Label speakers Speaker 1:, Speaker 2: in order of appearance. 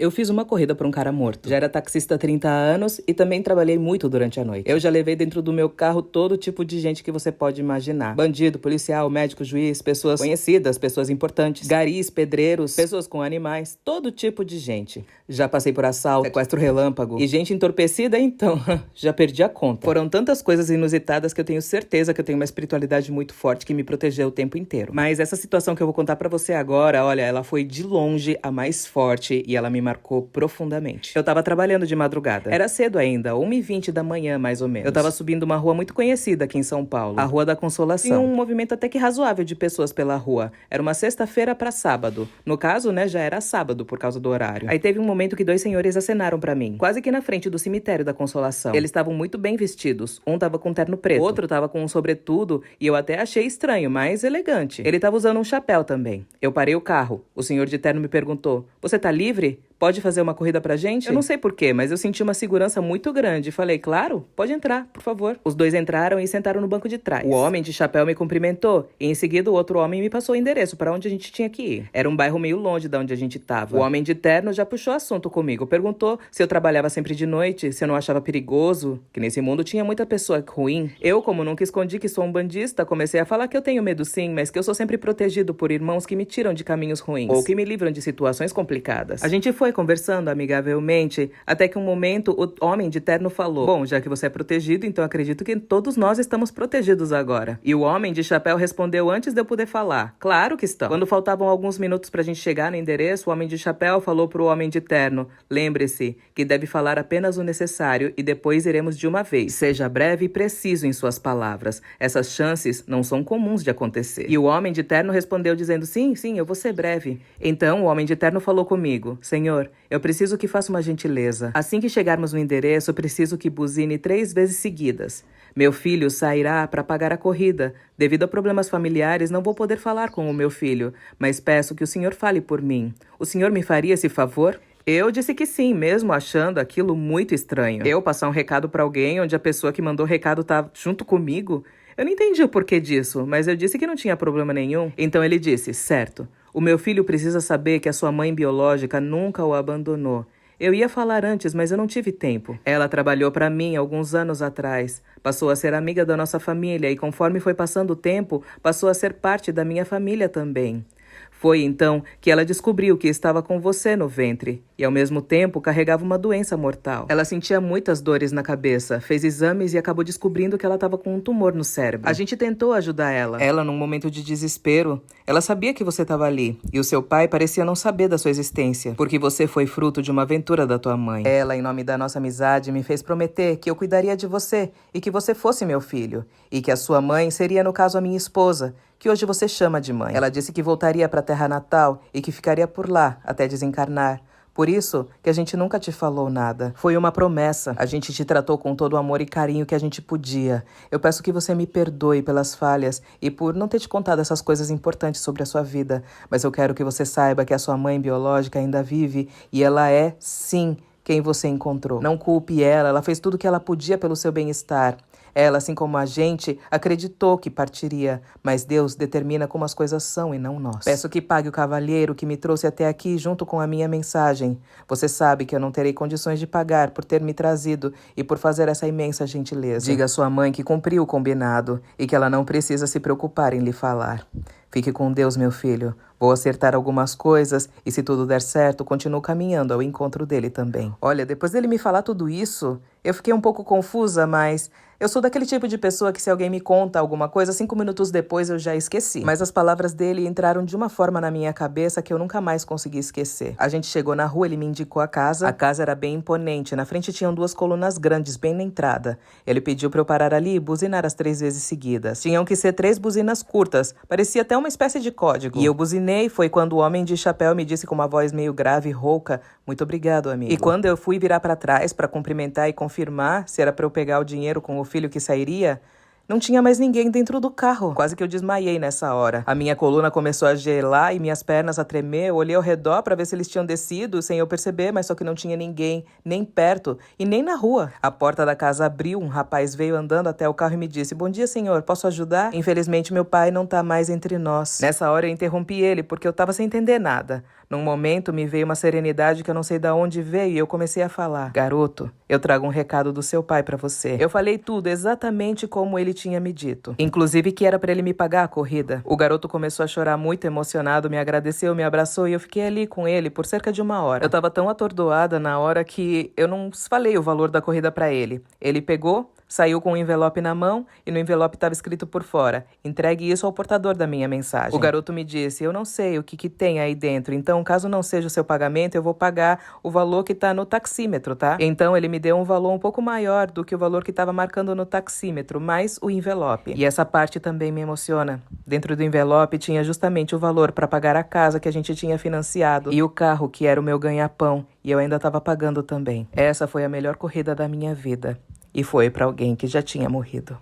Speaker 1: Eu fiz uma corrida por um cara morto. Já era taxista há 30 anos e também trabalhei muito durante a noite. Eu já levei dentro do meu carro todo tipo de gente que você pode imaginar. Bandido, policial, médico, juiz, pessoas conhecidas, pessoas importantes, garis, pedreiros, pessoas com animais, todo tipo de gente. Já passei por assalto, sequestro relâmpago e gente entorpecida, então, já perdi a conta. Foram tantas coisas inusitadas que eu tenho certeza que eu tenho uma espiritualidade muito forte que me protegeu o tempo inteiro. Mas essa situação que eu vou contar pra você agora, olha, ela foi de longe a mais forte e ela me marcou profundamente. Eu tava trabalhando de madrugada. Era cedo ainda, 1h20 da manhã, mais ou menos. Eu tava subindo uma rua muito conhecida aqui em São Paulo, a Rua da Consolação. Tinha um movimento até que razoável de pessoas pela rua. Era uma sexta-feira pra sábado. No caso, né, já era sábado por causa do horário. Aí teve um momento que 2 senhores acenaram pra mim, quase que na frente do cemitério da Consolação. Eles estavam muito bem vestidos. Um tava com um terno preto, o outro tava com um sobretudo, e eu até achei estranho, mas elegante. Ele tava usando um chapéu também. Eu parei o carro. O senhor de terno me perguntou: "Você tá livre? Pode fazer uma corrida pra gente?" Eu não sei porquê, mas eu senti uma segurança muito grande. Falei: "Claro, pode entrar, por favor." Os dois entraram e sentaram no banco de trás. O homem de chapéu me cumprimentou e em seguida o outro homem me passou o endereço pra onde a gente tinha que ir. Era um bairro meio longe da onde a gente tava. O homem de terno já puxou assunto comigo. Perguntou se eu trabalhava sempre de noite, se eu não achava perigoso, que nesse mundo tinha muita pessoa ruim. Eu, como nunca escondi que sou um bandista, comecei a falar que eu tenho medo sim, mas que eu sou sempre protegido por irmãos que me tiram de caminhos ruins ou que me livram de situações complicadas. A gente foi conversando amigavelmente, até que um momento o homem de terno falou: "Bom, já que você é protegido, então acredito que todos nós estamos protegidos agora." E o homem de chapéu respondeu antes de eu poder falar: "Claro que estão." Quando faltavam alguns minutos pra gente chegar no endereço, o homem de chapéu falou pro homem de terno: "Lembre-se que deve falar apenas o necessário e depois iremos de uma vez. Seja breve e preciso em suas palavras. Essas chances não são comuns de acontecer." E o homem de terno respondeu dizendo: "Sim, eu vou ser breve." Então o homem de terno falou comigo: "Senhor, eu preciso que faça uma gentileza. Assim que chegarmos no endereço, preciso que buzine 3 vezes seguidas. Meu filho sairá para pagar a corrida. Devido a problemas familiares, não vou poder falar com o meu filho, mas peço que o senhor fale por mim. O senhor me faria esse favor?" Eu disse que sim, mesmo achando aquilo muito estranho. Eu passar um recado pra alguém onde a pessoa que mandou o recado tá junto comigo? Eu não entendi o porquê disso, mas eu disse que não tinha problema nenhum. Então ele disse: "Certo. O meu filho precisa saber que a sua mãe biológica nunca o abandonou. Eu ia falar antes, mas eu não tive tempo. Ela trabalhou para mim alguns anos atrás. Passou a ser amiga da nossa família e conforme foi passando o tempo, passou a ser parte da minha família também. Foi então que ela descobriu que estava com você no ventre e, ao mesmo tempo, carregava uma doença mortal. Ela sentia muitas dores na cabeça, fez exames e acabou descobrindo que ela estava com um tumor no cérebro. A gente tentou ajudar ela. Ela, num momento de desespero, ela sabia que você estava ali e o seu pai parecia não saber da sua existência, porque você foi fruto de uma aventura da tua mãe. Ela, em nome da nossa amizade, me fez prometer que eu cuidaria de você e que você fosse meu filho e que a sua mãe seria, no caso, a minha esposa, que hoje você chama de mãe. Ela disse que voltaria para a terra natal e que ficaria por lá até desencarnar. Por isso que a gente nunca te falou nada. Foi uma promessa. A gente te tratou com todo o amor e carinho que a gente podia. Eu peço que você me perdoe pelas falhas e por não ter te contado essas coisas importantes sobre a sua vida. Mas eu quero que você saiba que a sua mãe biológica ainda vive e ela é, sim, quem você encontrou. Não culpe ela, ela fez tudo o que ela podia pelo seu bem-estar. Ela, assim como a gente, acreditou que partiria, mas Deus determina como as coisas são e não nós. Peço que pague o cavalheiro que me trouxe até aqui junto com a minha mensagem. Você sabe que eu não terei condições de pagar por ter me trazido e por fazer essa imensa gentileza. Diga à sua mãe que cumpriu o combinado e que ela não precisa se preocupar em lhe falar. Fique com Deus, meu filho. Vou acertar algumas coisas e, se tudo der certo, continuo caminhando ao encontro dele também." Olha, depois dele me falar tudo isso, eu fiquei um pouco confusa, mas eu sou daquele tipo de pessoa que se alguém me conta alguma coisa, 5 minutos depois eu já esqueci. Mas as palavras dele entraram de uma forma na minha cabeça que eu nunca mais consegui esquecer. A gente chegou na rua, ele me indicou a casa. A casa era bem imponente, na frente tinham 2 colunas grandes, bem na entrada. Ele pediu para eu parar ali e buzinar as 3 vezes seguidas. Tinham que ser 3 buzinas curtas, parecia até uma espécie de código. E eu buzinei, foi quando o homem de chapéu me disse com uma voz meio grave e rouca: "Muito obrigado, amigo." E quando eu fui virar para trás para cumprimentar e confirmar se era para eu pegar o dinheiro com o filho que sairia, não tinha mais ninguém dentro do carro. Quase que eu desmaiei nessa hora. A minha coluna começou a gelar e minhas pernas a tremer. Eu olhei ao redor para ver se eles tinham descido, sem eu perceber, mas só que não tinha ninguém, nem perto e nem na rua. A porta da casa abriu, um rapaz veio andando até o carro e me disse: "Bom dia, senhor, posso ajudar?" Infelizmente, meu pai não tá mais entre nós. Nessa hora eu interrompi ele, porque eu tava sem entender nada. Num momento me veio uma serenidade que eu não sei de onde veio e eu comecei a falar. Garoto, eu trago um recado do seu pai pra você. Eu falei tudo exatamente como ele tinha me dito. Inclusive que era pra ele me pagar a corrida. O garoto começou a chorar muito emocionado, me agradeceu, me abraçou e eu fiquei ali com ele por cerca de 1 hora. Eu tava tão atordoada na hora que eu não falei o valor da corrida pra ele. Ele pegou, saiu com um envelope na mão e no envelope estava escrito por fora: entregue isso ao portador da minha mensagem. O garoto me disse: eu não sei o que tem aí dentro, então caso não seja o seu pagamento, eu vou pagar o valor que tá no taxímetro, tá? Então ele me deu um valor um pouco maior do que o valor que estava marcando no taxímetro, mais o envelope. E essa parte também me emociona. Dentro do envelope tinha justamente o valor para pagar a casa que a gente tinha financiado e o carro que era o meu ganha-pão, e eu ainda estava pagando também. Essa foi a melhor corrida da minha vida. E foi para alguém que já tinha morrido.